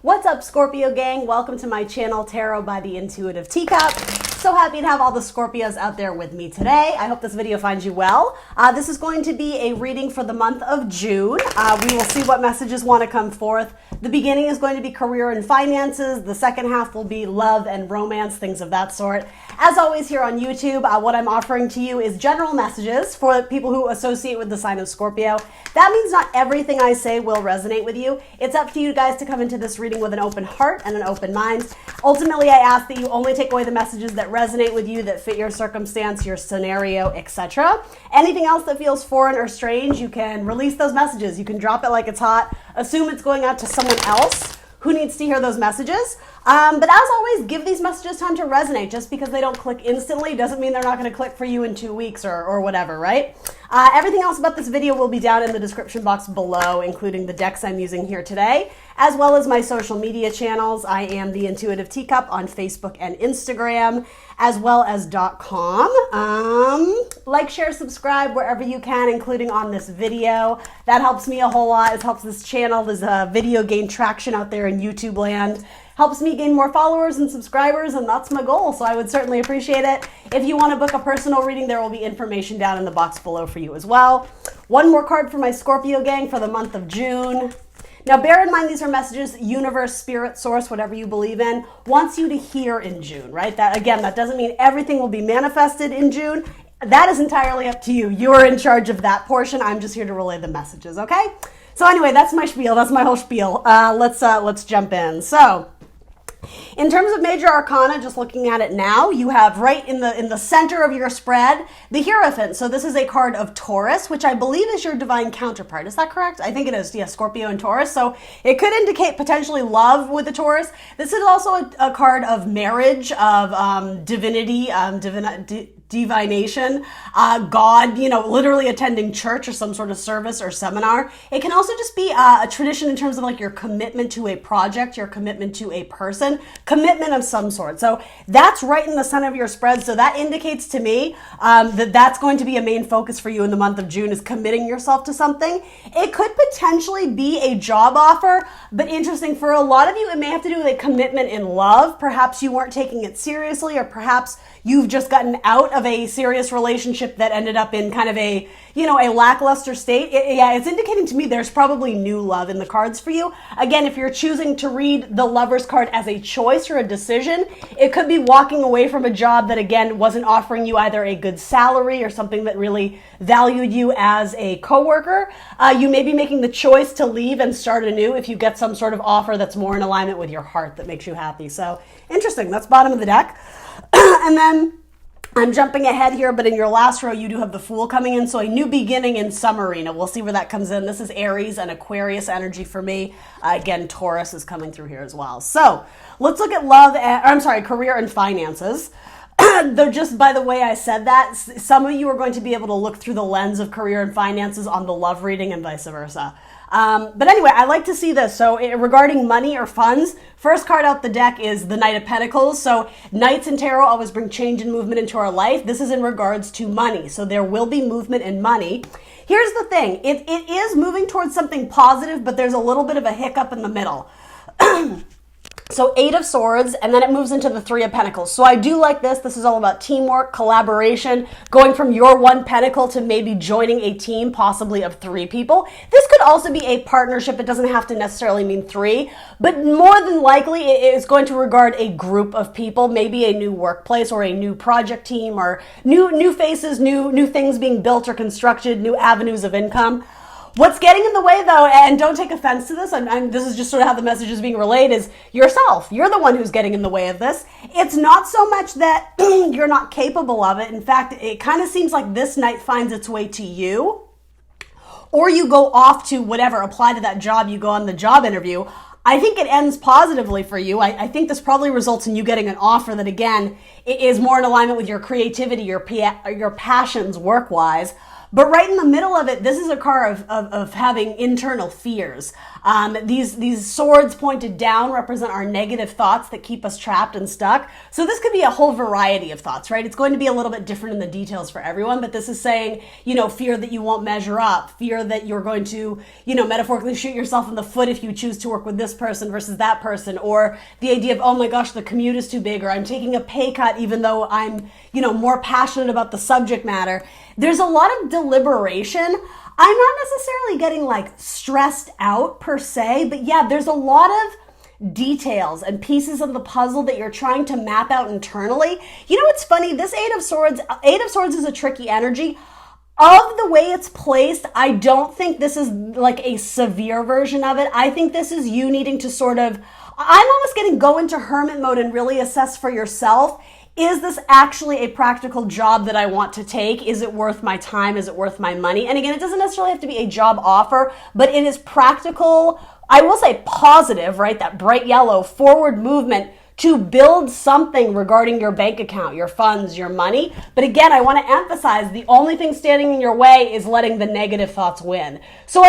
What's up, Scorpio gang? Welcome to my channel, Tarot by the Intuitive Teacup. So happy to have all the Scorpios out there with me today. I hope this video finds you well. This is going to be a reading for the month of June. We will see what messages want to come forth. The beginning is going to be career and finances. The second half will be love and romance, things of that sort. As always here on YouTube, what I'm offering to you is general messages for people who associate with the sign of Scorpio. That means not everything I say will resonate with you. It's up to you guys to come into this reading with an open heart and an open mind. Ultimately, I ask that you only take away the messages that resonate with you, that fit your circumstance, your scenario, etc. Anything else that feels foreign or strange, you can release those messages. You can drop it like it's hot. Assume it's going out to someone else who needs to hear those messages. But as always, give these messages time to resonate. Just because they don't click instantly doesn't mean they're not going to click for you in 2 weeks or whatever, right? Everything else about this video will be down in the description box below, including the decks I'm using here today, as well as my social media channels. I am the Intuitive Teacup on Facebook and Instagram, as well as .com. Like, share, subscribe wherever you can, including on this video. That helps me a whole lot. It helps this channel, this video gain traction out there in YouTube land. Helps me gain more followers and subscribers, and that's my goal, so I would certainly appreciate it. If you want to book a personal reading, there will be information down in the box below for you as well. One more card for my Scorpio gang for the month of June. Now, bear in mind, these are messages universe, spirit, source, whatever you believe in, wants you to hear in June, right? That, again, that doesn't mean everything will be manifested in June. That is entirely up to you. You're in charge of that portion. I'm just here to relay the messages, okay? So anyway, that's my spiel. That's my whole spiel. Let's jump in. So, in terms of major arcana, just looking at it now, you have right in the center of your spread, the Hierophant. So this is a card of Taurus, which I believe is your divine counterpart. Is that correct? I think it is. Yeah, Scorpio and Taurus. So it could indicate potentially love with the Taurus. This is also a card of marriage, of divinity, divination, God, literally attending church or some sort of service or seminar. It can also just be a tradition in terms of like your commitment to a project, your commitment to a person, commitment of some sort. So that's right in the center of your spread. So that indicates to me that that's going to be a main focus for you in the month of June, is committing yourself to something. It could potentially be a job offer, but interesting, for a lot of you, it may have to do with a commitment in love. Perhaps you weren't taking it seriously, or perhaps you've just gotten out of a serious relationship that ended up in kind of a lackluster state. It's indicating to me there's probably new love in the cards for you. Again, if you're choosing to read the Lover's card as a choice or a decision, it could be walking away from a job that, again, wasn't offering you either a good salary or something that really valued you as a coworker. You may be making the choice to leave and start anew if you get some sort of offer that's more in alignment with your heart, that makes you happy. So interesting. That's bottom of the deck. And then I'm jumping ahead here, but in your last row, you do have the Fool coming in. So a new beginning in some arena. We'll see where that comes in. This is Aries and Aquarius energy for me. Again, Taurus is coming through here as well. So let's look at career and finances. Though, just by the way I said that, some of you are going to be able to look through the lens of career and finances on the love reading and vice versa. But anyway, I like to see this. So regarding money or funds, first card out the deck is the Knight of Pentacles. So Knights in tarot always bring change and movement into our life. This is in regards to money. So there will be movement in money. Here's the thing. It is moving towards something positive, but there's a little bit of a hiccup in the middle. So 8 of Swords, and then it moves into the 3 of Pentacles. So I do like this. This is all about teamwork, collaboration, going from your 1 pentacle to maybe joining a team, possibly of 3 people. This could also be a partnership. It doesn't have to necessarily mean 3, but more than likely it is going to regard a group of people, maybe a new workplace or a new project team, or new faces, new things being built or constructed, new avenues of income. What's getting in the way, though, and don't take offense to this, this is just sort of how the message is being relayed, is yourself. You're the one who's getting in the way of this. It's not so much that you're not capable of it. In fact, it kind of seems like this night finds its way to you, or you go off to whatever, apply to that job, you go on the job interview. I think it ends positively for you. I think this probably results in you getting an offer that, again, is more in alignment with your creativity, your passions work-wise. But right in the middle of it, this is a card of having internal fears. These swords pointed down represent our negative thoughts that keep us trapped and stuck. So this could be a whole variety of thoughts, right? It's going to be a little bit different in the details for everyone, but this is saying, fear that you won't measure up, fear that you're going to, metaphorically shoot yourself in the foot if you choose to work with this person versus that person, or the idea of, oh my gosh, the commute is too big, or I'm taking a pay cut even though I'm, more passionate about the subject matter. There's a lot of deliberation. I'm not necessarily getting stressed out per se, but yeah, there's a lot of details and pieces of the puzzle that you're trying to map out internally. It's funny, this Eight of Swords is a tricky energy. Of the way it's placed, I don't think this is a severe version of it. I think this is you needing to I'm almost getting go into hermit mode and really assess for yourself. Is this actually a practical job that I want to take? Is it worth my time? Is it worth my money? And again, it doesn't necessarily have to be a job offer, but it is practical. I will say positive, right? That bright yellow forward movement to build something regarding your bank account, your funds, your money. But again, I want to emphasize the only thing standing in your way is letting the negative thoughts win. So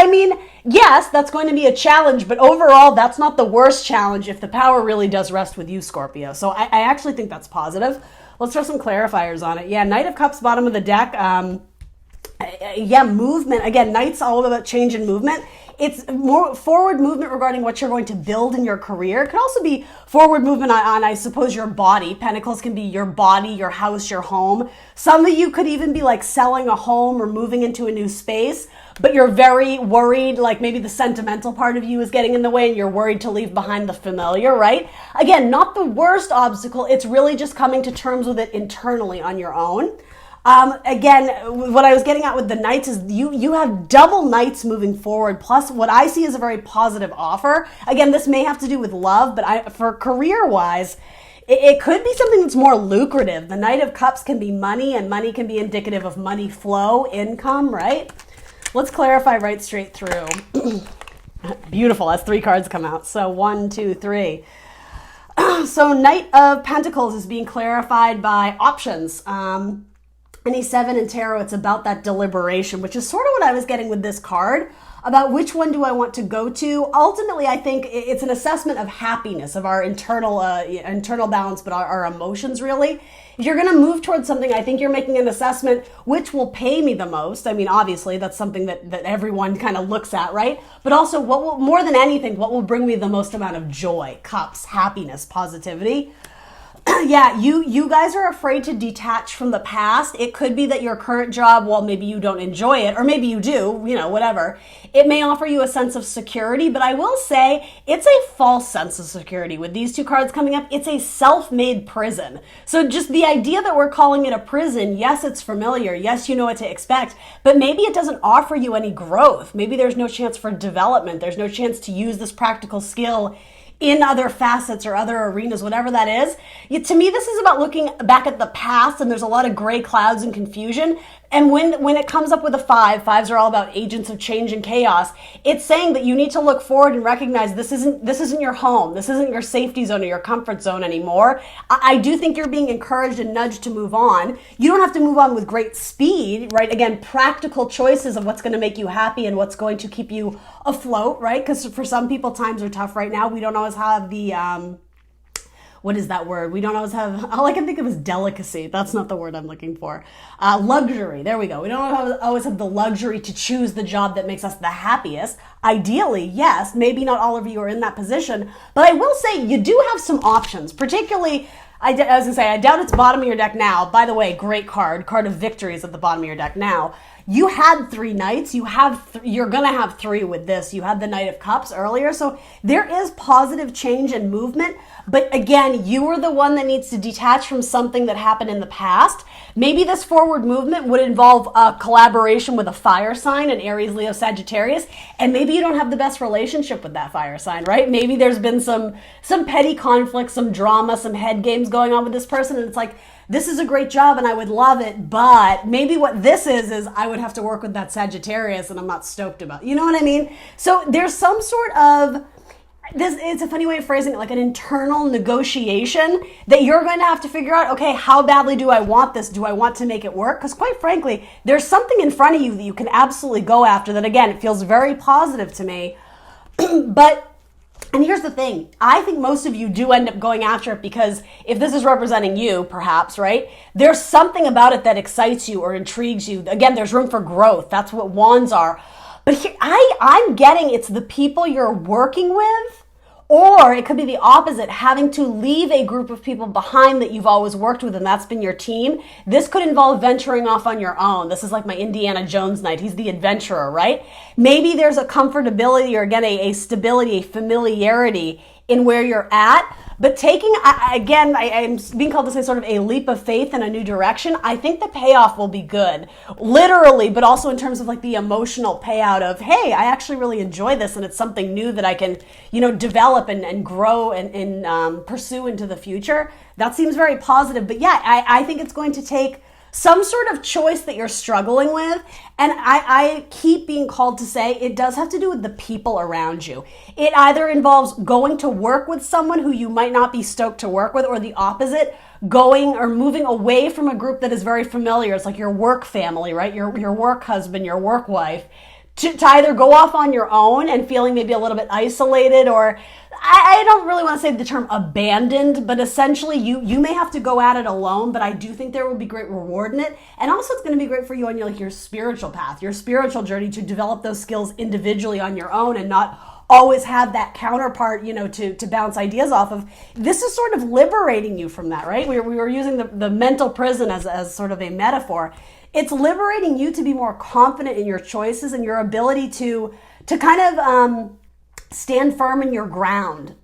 yes, that's going to be a challenge, but overall, that's not the worst challenge if the power really does rest with you, Scorpio. So I actually think that's positive. Let's throw some clarifiers on it. Yeah, Knight of Cups, bottom of the deck. Movement. Again, Knight's all about change and movement. It's more forward movement regarding what you're going to build in your career. It could also be forward movement on, I suppose, your body. Pentacles can be your body, your house, your home. Some of you could even be selling a home or moving into a new space, but you're very worried, maybe the sentimental part of you is getting in the way and you're worried to leave behind the familiar, right? Again, not the worst obstacle. It's really just coming to terms with it internally on your own. Again, what I was getting at with the Knights is you have double Knights moving forward, plus what I see is a very positive offer. Again, this may have to do with love, but for career-wise, it could be something that's more lucrative. The Knight of Cups can be money, and money can be indicative of money flow, income, right? Let's clarify right straight through. Beautiful, as 3 cards come out. So 1, 2, 3. So Knight of Pentacles is being clarified by options. Any 7 in tarot, it's about that deliberation, which is sort of what I was getting with this card, about which one do I want to go to. Ultimately, I think it's an assessment of happiness, of our internal balance, but our emotions, really. If you're going to move towards something, I think you're making an assessment, which will pay me the most. Obviously, that's something that everyone kind of looks at, right? But also, more than anything, what will bring me the most amount of joy, cups, happiness, positivity. Yeah, you guys are afraid to detach from the past. It could be that your current job, well, maybe you don't enjoy it, or maybe you do, whatever. It may offer you a sense of security, but I will say it's a false sense of security. With these 2 cards coming up, it's a self-made prison. So just the idea that we're calling it a prison, yes, it's familiar. Yes, you know what to expect, but maybe it doesn't offer you any growth. Maybe there's no chance for development. There's no chance to use this practical skill in other facets or other arenas, whatever that is. To me, this is about looking back at the past, and there's a lot of gray clouds and confusion. And when it comes up with a 5, 5s are all about agents of change and chaos. It's saying that you need to look forward and recognize this isn't your home. This isn't your safety zone or your comfort zone anymore. I do think you're being encouraged and nudged to move on. You don't have to move on with great speed, right? Again, practical choices of what's going to make you happy and what's going to keep you afloat, right? Because for some people, times are tough right now. We don't always have the what is that word? We don't always have, all I can think of is delicacy. That's not the word I'm looking for. Luxury, there we go. We don't always have the luxury to choose the job that makes us the happiest. Ideally, yes, maybe not all of you are in that position, but I will say you do have some options, particularly, I was going to say, I doubt it's bottom of your deck now. By the way, great card of victory is at the bottom of your deck now. You had 3 Knights. You're going to have 3 with this. You had the Knight of Cups earlier. So there is positive change and movement. But again, you are the one that needs to detach from something that happened in the past. Maybe this forward movement would involve a collaboration with a fire sign, an Aries, Leo, Sagittarius. And maybe you don't have the best relationship with that fire sign, right? Maybe there's been some petty conflict, some drama, some head games going on with this person. And it's like, this is a great job and I would love it, but maybe what this is I would have to work with that Sagittarius and I'm not stoked about. You know what I mean? So there's some sort of, it's a funny way of phrasing it, like an internal negotiation that you're going to have to figure out, okay, how badly do I want this? Do I want to make it work? Because quite frankly, there's something in front of you that you can absolutely go after that, again, it feels very positive to me. But and here's the thing. I think most of you do end up going after it because if this is representing you, perhaps, right? There's something about it that excites you or intrigues you. Again, there's room for growth. That's what wands are. But here, I'm getting it's the people you're working with, or it could be the opposite, having to leave a group of people behind that you've always worked with, and that's been your team. This could involve venturing off on your own. This is like my Indiana Jones night. He's the adventurer, right? Maybe there's a comfortability or, again, a stability, a familiarity in where you're at. But taking, again, I'm being called to say sort of a leap of faith in a new direction. I think the payoff will be good, literally, but also in terms of like the emotional payout of, hey, I actually really enjoy this and it's something new that I can, develop and grow and pursue into the future. That seems very positive. But yeah, I think it's going to take some sort of choice that you're struggling with. And I keep being called to say it does have to do with the people around you. It either involves going to work with someone who you might not be stoked to work with, or the opposite, going or moving away from a group that is very familiar. It's like your work family, right? Your work husband, your work wife. To either go off on your own and feeling maybe a little bit isolated, or I don't really want to say the term abandoned, but essentially you may have to go at it alone, but I do think there will be great reward in it. And also it's going to be great for you on your spiritual path, your spiritual journey, to develop those skills individually on your own and not always have that counterpart, to bounce ideas off of. This is sort of liberating you from that, right? We were using the mental prison as sort of a metaphor. It's liberating you to be more confident in your choices and your ability to kind of stand firm in your ground,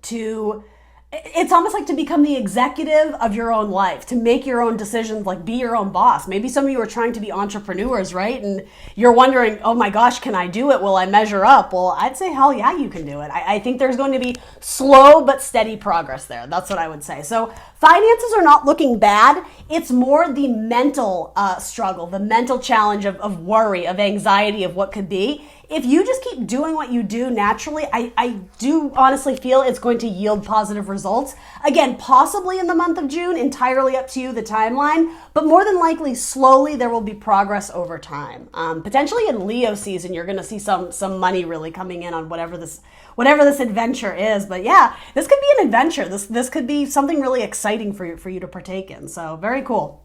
it's almost like to become the executive of your own life, to make your own decisions, like be your own boss. Maybe some of you are trying to be entrepreneurs, right? And you're wondering, oh my gosh, can I do it? Will I measure up? Well, I'd say, hell yeah, you can do it. I think there's going to be slow but steady progress there. That's what I would say. So finances are not looking bad. It's more the mental struggle, the mental challenge of worry, of anxiety, of what could be. If you just keep doing what you do naturally, I do honestly feel it's going to yield positive results. Again, possibly in the month of June, entirely up to you, the timeline, but more than likely, slowly there will be progress over time. Potentially in Leo season, you're going to see some money really coming in on whatever this adventure is. But yeah, this could be an adventure. This could be something really exciting for you to partake in. So very cool.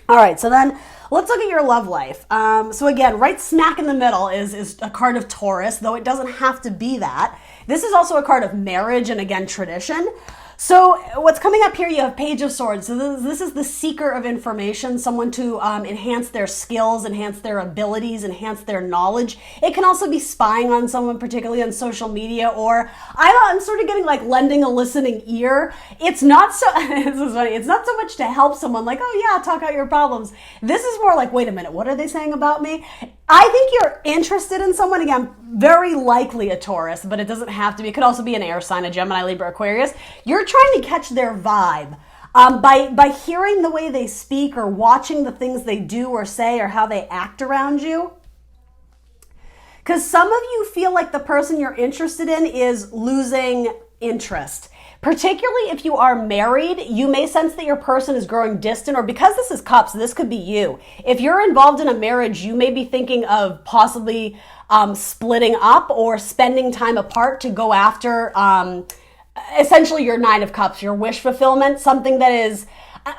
All right, so then let's look at your love life. So again, right smack in the middle is a card of Taurus, though it doesn't have to be that. This is also a card of marriage and, again, tradition. So what's coming up here, you have Page of Swords. So this is the seeker of information, someone to enhance their skills, enhance their abilities, enhance their knowledge. It can also be spying on someone, particularly on social media, or I'm sort of getting like lending a listening ear. It's not so, this is funny, it's not so much to help someone like, oh yeah, talk out your problems. This is more like, wait a minute, what are they saying about me? I think you're interested in someone, again, very likely a Taurus, but it doesn't have to be. It could also be an air sign, a Gemini, Libra, Aquarius. You're trying to catch their vibe by hearing the way they speak or watching the things they do or say or how they act around you. Because some of you feel like the person you're interested in is losing interest. Particularly if you are married, you may sense that your person is growing distant, or because this is cups, this could be you. If you're involved in a marriage, you may be thinking of possibly splitting up or spending time apart to go after essentially your Nine of Cups, your wish fulfillment, something that is,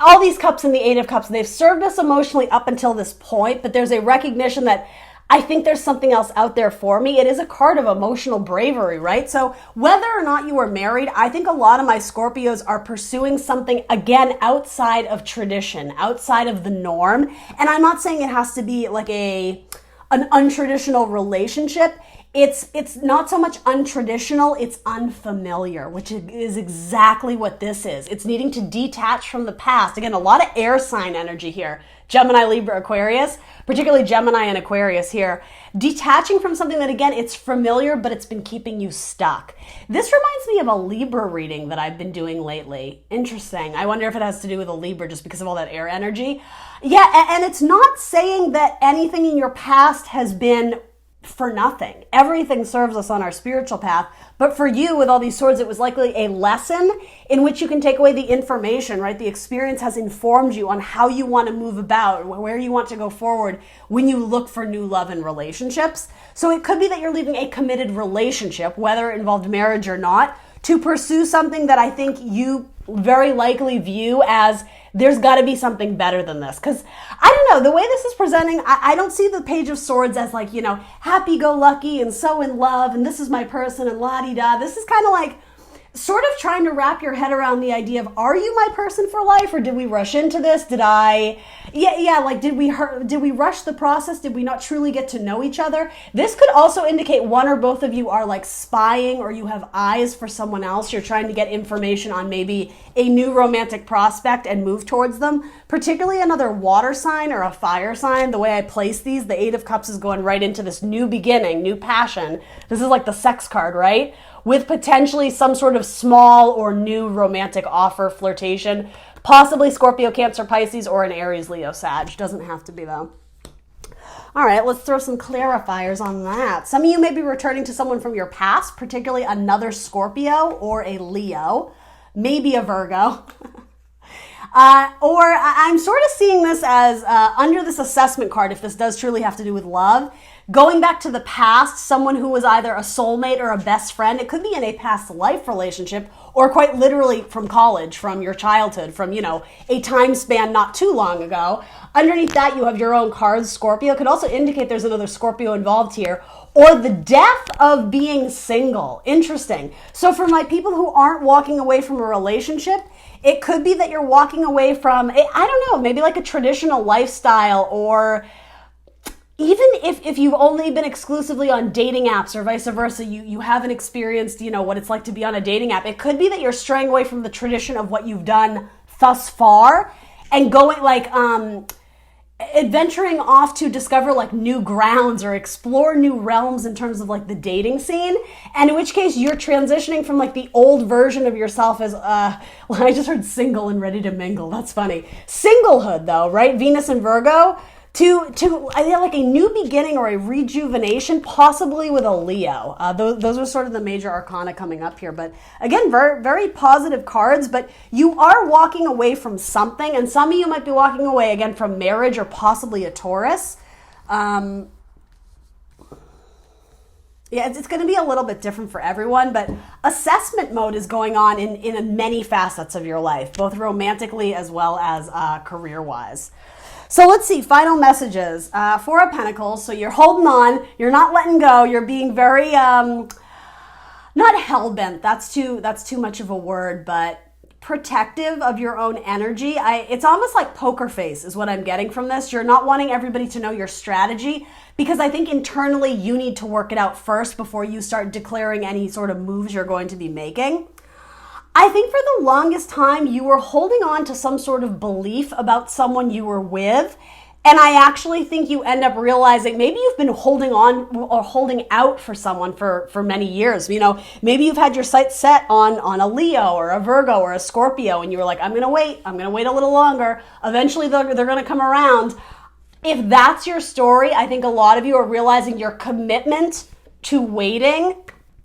all these cups and the Eight of Cups, they've served us emotionally up until this point, but there's a recognition that I think there's something else out there for me. It is a card of emotional bravery, right? So whether or not you are married, I think a lot of my Scorpios are pursuing something, again, outside of tradition, outside of the norm. And I'm not saying it has to be like an untraditional relationship. It's not so much untraditional, it's unfamiliar, which is exactly what this is. It's needing to detach from the past. Again, a lot of air sign energy here. Gemini, Libra, Aquarius, particularly Gemini and Aquarius here. Detaching from something that, again, it's familiar, but it's been keeping you stuck. This reminds me of a Libra reading that I've been doing lately. Interesting. I wonder if it has to do with a Libra just because of all that air energy. Yeah, and it's not saying that anything in your past has been for nothing. Everything serves us on our spiritual path. But for you, with all these swords, it was likely a lesson in which you can take away the information, right? The experience has informed you on how you want to move about, where you want to go forward when you look for new love and relationships. So it could be that you're leaving a committed relationship, whether it involved marriage or not, to pursue something that I think you very likely view as there's got to be something better than this. Because I don't know, the way this is presenting, I don't see the Page of Swords as like, happy-go-lucky and so in love and this is my person and la-di-da. This is kind of like sort of trying to wrap your head around the idea of, are you my person for life, or did we rush into this? Did we rush the process? Did we not truly get to know each other? This could also indicate one or both of you are like spying, or you have eyes for someone else. You're trying to get information on maybe a new romantic prospect and move towards them, particularly another water sign or a fire sign. The way I place these, the Eight of Cups is going right into this new beginning, new passion. This is like the sex card, right? With potentially some sort of small or new romantic offer, flirtation, possibly Scorpio, Cancer, Pisces, or an Aries, Leo, Sag. Doesn't have to be though. All right, let's throw some clarifiers on that. Some of you may be returning to someone from your past, particularly another Scorpio or a Leo, maybe a Virgo. Or I'm sort of seeing this as under this assessment card, if this does truly have to do with love, going back to the past, someone who was either a soulmate or a best friend. It could be in a past life relationship, or quite literally from college, from your childhood, from, a time span not too long ago. Underneath that, you have your own cards. Scorpio could also indicate there's another Scorpio involved here, or the death of being single. Interesting. So for my people who aren't walking away from a relationship, it could be that you're walking away from, I don't know, maybe like a traditional lifestyle, or even if you've only been exclusively on dating apps or vice versa, you haven't experienced, what it's like to be on a dating app. It could be that you're straying away from the tradition of what you've done thus far and going adventuring off to discover like new grounds or explore new realms in terms of like the dating scene. And in which case you're transitioning from like the old version of yourself as, I just heard single and ready to mingle. That's funny. Singlehood though, right? Venus and Virgo. To like a new beginning or a rejuvenation, possibly with a Leo. Those are sort of the major arcana coming up here. But again, very, very positive cards, but you are walking away from something, and some of you might be walking away, again, from marriage or possibly a Taurus. Yeah, it's going to be a little bit different for everyone, but assessment mode is going on in many facets of your life, both romantically as well as career-wise. So let's see, final messages. Four of Pentacles, so you're holding on, you're not letting go, you're being very, not hell-bent, that's too much of a word, but protective of your own energy. It's almost like poker face is what I'm getting from this. You're not wanting everybody to know your strategy, because I think internally you need to work it out first before you start declaring any sort of moves you're going to be making. I think for the longest time, you were holding on to some sort of belief about someone you were with. And I actually think you end up realizing maybe you've been holding on or holding out for someone for many years. Maybe you've had your sights set on a Leo or a Virgo or a Scorpio, and you were like, I'm going to wait a little longer. Eventually they're going to come around. If that's your story, I think a lot of you are realizing your commitment to waiting,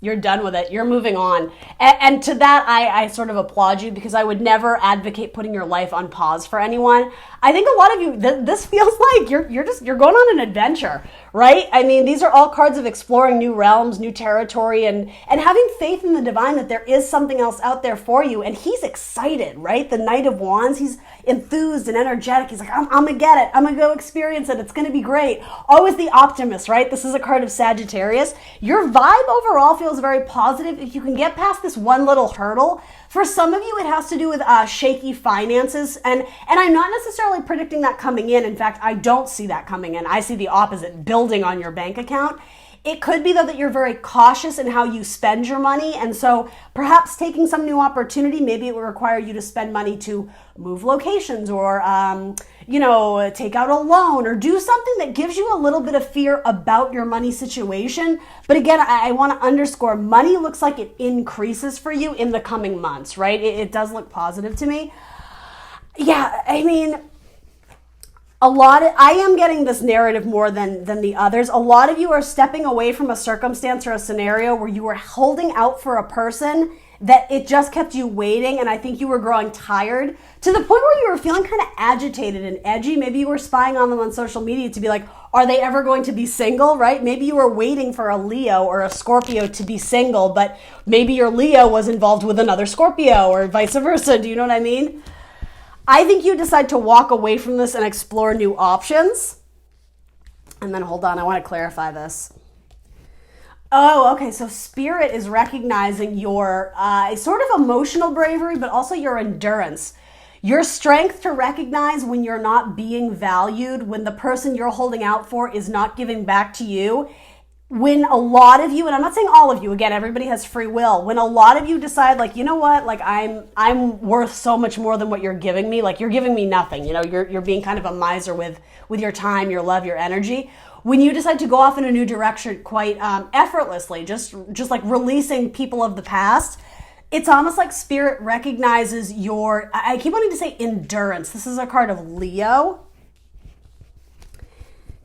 you're done with it. You're moving on. And to that, I sort of applaud you, because I would never advocate putting your life on pause for anyone. I think a lot of you, this feels like you're going on an adventure, right? I mean, these are all cards of exploring new realms, new territory, and having faith in the divine that there is something else out there for you. And he's excited, right? The Knight of Wands, he's enthused and energetic. He's like, I'm going to get it. I'm going to go experience it. It's going to be great. Always the optimist, right? This is a card of Sagittarius. Your vibe overall feels very positive. If you can get past this one little hurdle, for some of you, it has to do with shaky finances. And I'm not necessarily predicting that coming in. In fact, I don't see that coming in. I see the opposite, building on your bank account. It could be, though, that you're very cautious in how you spend your money. And so perhaps taking some new opportunity, maybe it will require you to spend money to move locations or, take out a loan or do something that gives you a little bit of fear about your money situation. But again, I want to underscore, money looks like it increases for you in the coming months, right? It does look positive to me. Yeah, I mean, I am getting this narrative more than the others. A lot of you are stepping away from a circumstance or a scenario where you were holding out for a person that it just kept you waiting, and I think you were growing tired to the point where you were feeling kind of agitated and edgy. Maybe you were spying on them on social media to be like, are they ever going to be single, right? Maybe you were waiting for a Leo or a Scorpio to be single, but maybe your Leo was involved with another Scorpio or vice versa. Do you know what I mean? I think you decide to walk away from this and explore new options. And then hold on, I want to clarify this. Oh, okay. So Spirit is recognizing your sort of emotional bravery, but also your endurance. Your strength to recognize when you're not being valued, when the person you're holding out for is not giving back to you. When a lot of you, and I'm not saying all of you, again, everybody has free will. When a lot of you decide, like, you know what, like I'm worth so much more than what you're giving me. Like, you're giving me nothing. You know, you're being kind of a miser with your time, your love, your energy. When you decide to go off in a new direction quite effortlessly, just like releasing people of the past, it's almost like Spirit recognizes your, I keep wanting to say endurance. This is a card of Leo.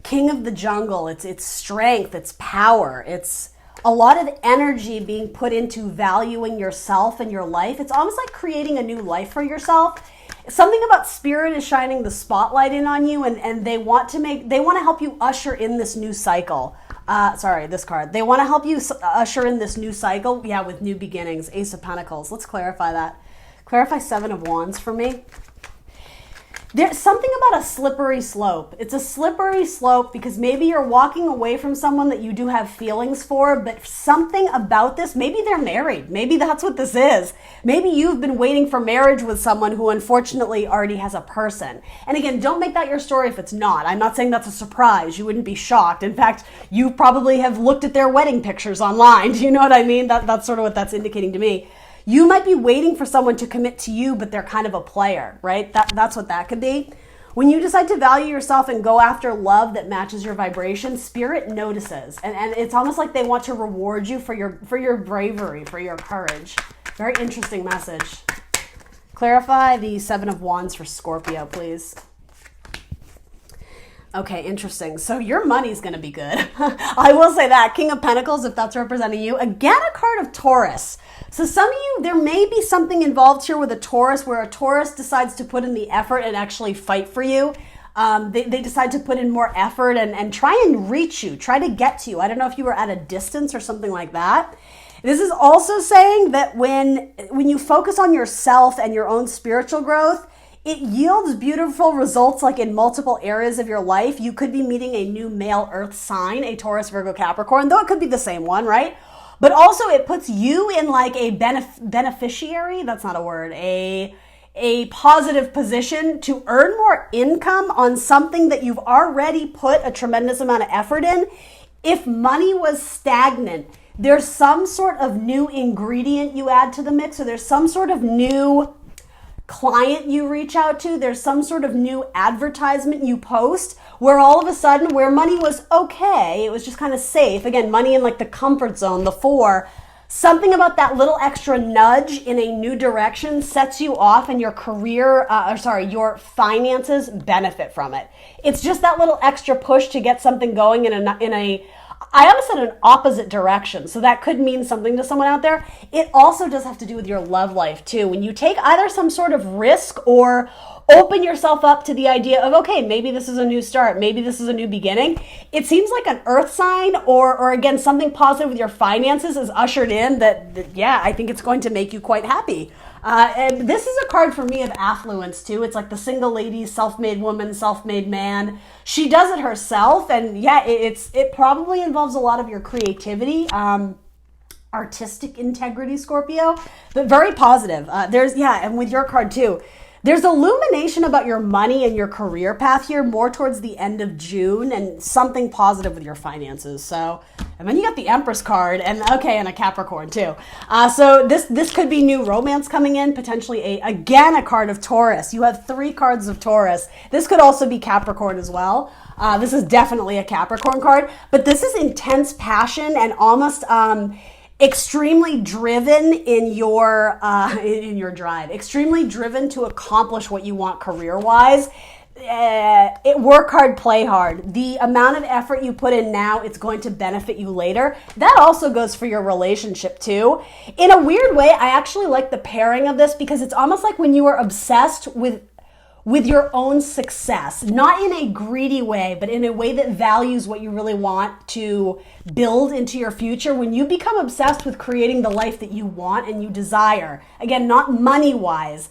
King of the jungle. It's strength, it's power, it's a lot of energy being put into valuing yourself and your life. It's almost like creating a new life for yourself. Something about Spirit is shining the spotlight in on you, and they want to help you usher in this new cycle. This card. They want to help you usher in this new cycle, with new beginnings. Ace of Pentacles. Let's clarify that. Clarify Seven of Wands for me. There's something about a slippery slope. It's a slippery slope because maybe you're walking away from someone that you do have feelings for, but something about this, maybe they're married. Maybe that's what this is. Maybe you've been waiting for marriage with someone who unfortunately already has a person. And again, don't make that your story if it's not. I'm not saying that's a surprise. You wouldn't be shocked. In fact, you probably have looked at their wedding pictures online. Do you know what I mean? That's sort of what that's indicating to me. You might be waiting for someone to commit to you, but they're kind of a player, right? That's what that could be. When you decide to value yourself and go after love that matches your vibration, Spirit notices. And it's almost like they want to reward you for your bravery, for your courage. Very interesting message. Clarify the Seven of Wands for Scorpio, please. Okay, interesting. So your money's going to be good. I will say that. King of Pentacles, if that's representing you. Again, a card of Taurus. So some of you, there may be something involved here with a Taurus where a Taurus decides to put in the effort and actually fight for you. They decide to put in more effort and try and reach you, try to get to you. I don't know if you were at a distance or something like that. This is also saying that when you focus on yourself and your own spiritual growth, it yields beautiful results like in multiple areas of your life. You could be meeting a new male earth sign, a Taurus, Virgo, Capricorn, though it could be the same one, right? But also it puts you in like a beneficiary, that's not a word, a positive position to earn more income on something that you've already put a tremendous amount of effort in. If money was stagnant, there's some sort of new ingredient you add to the mix, or there's some sort of new client you reach out to, there's some sort of new advertisement you post where all of a sudden where money was okay, it was just kind of safe. Again, money in like the comfort zone, the four, something about that little extra nudge in a new direction sets you off and your career, your finances benefit from it. It's just that little extra push to get something going in a I almost said an opposite direction. So that could mean something to someone out there. It also does have to do with your love life too. When you take either some sort of risk or open yourself up to the idea of, okay, maybe this is a new start. Maybe this is a new beginning. It seems like an earth sign or again, something positive with your finances is ushered in that I think it's going to make you quite happy. And this is a card for me of affluence too. It's like the single lady, self-made woman, self-made man. She does it herself, and it probably involves a lot of your creativity, artistic integrity, Scorpio, but very positive. And with your card too, there's illumination about your money and your career path here more towards the end of June, and something positive with your finances. So, and then you got the Empress card and a Capricorn too. So this could be new romance coming in, potentially a card of Taurus. You have 3 cards of Taurus. This could also be Capricorn as well. This is definitely a Capricorn card, but this is intense passion and almost extremely driven in your drive, extremely driven to accomplish what you want career-wise. work hard, play hard. The amount of effort you put in now, it's going to benefit you later. That also goes for your relationship too. In a weird way, I actually like the pairing of this because it's almost like when you are obsessed with your own success, not in a greedy way, but in a way that values what you really want to build into your future. When you become obsessed with creating the life that you want and you desire, again, not money-wise,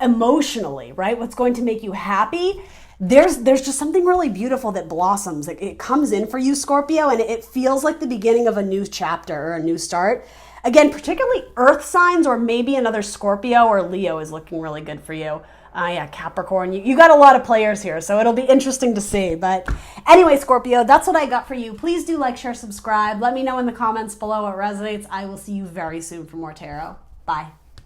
emotionally, right? What's going to make you happy? There's just something really beautiful that blossoms. It comes in for you, Scorpio, and it feels like the beginning of a new chapter or a new start. Again, particularly earth signs or maybe another Scorpio or Leo is looking really good for you. Yeah, Capricorn. You got a lot of players here, so it'll be interesting to see. But anyway, Scorpio, that's what I got for you. Please do like, share, subscribe. Let me know in the comments below what resonates. I will see you very soon for more tarot. Bye.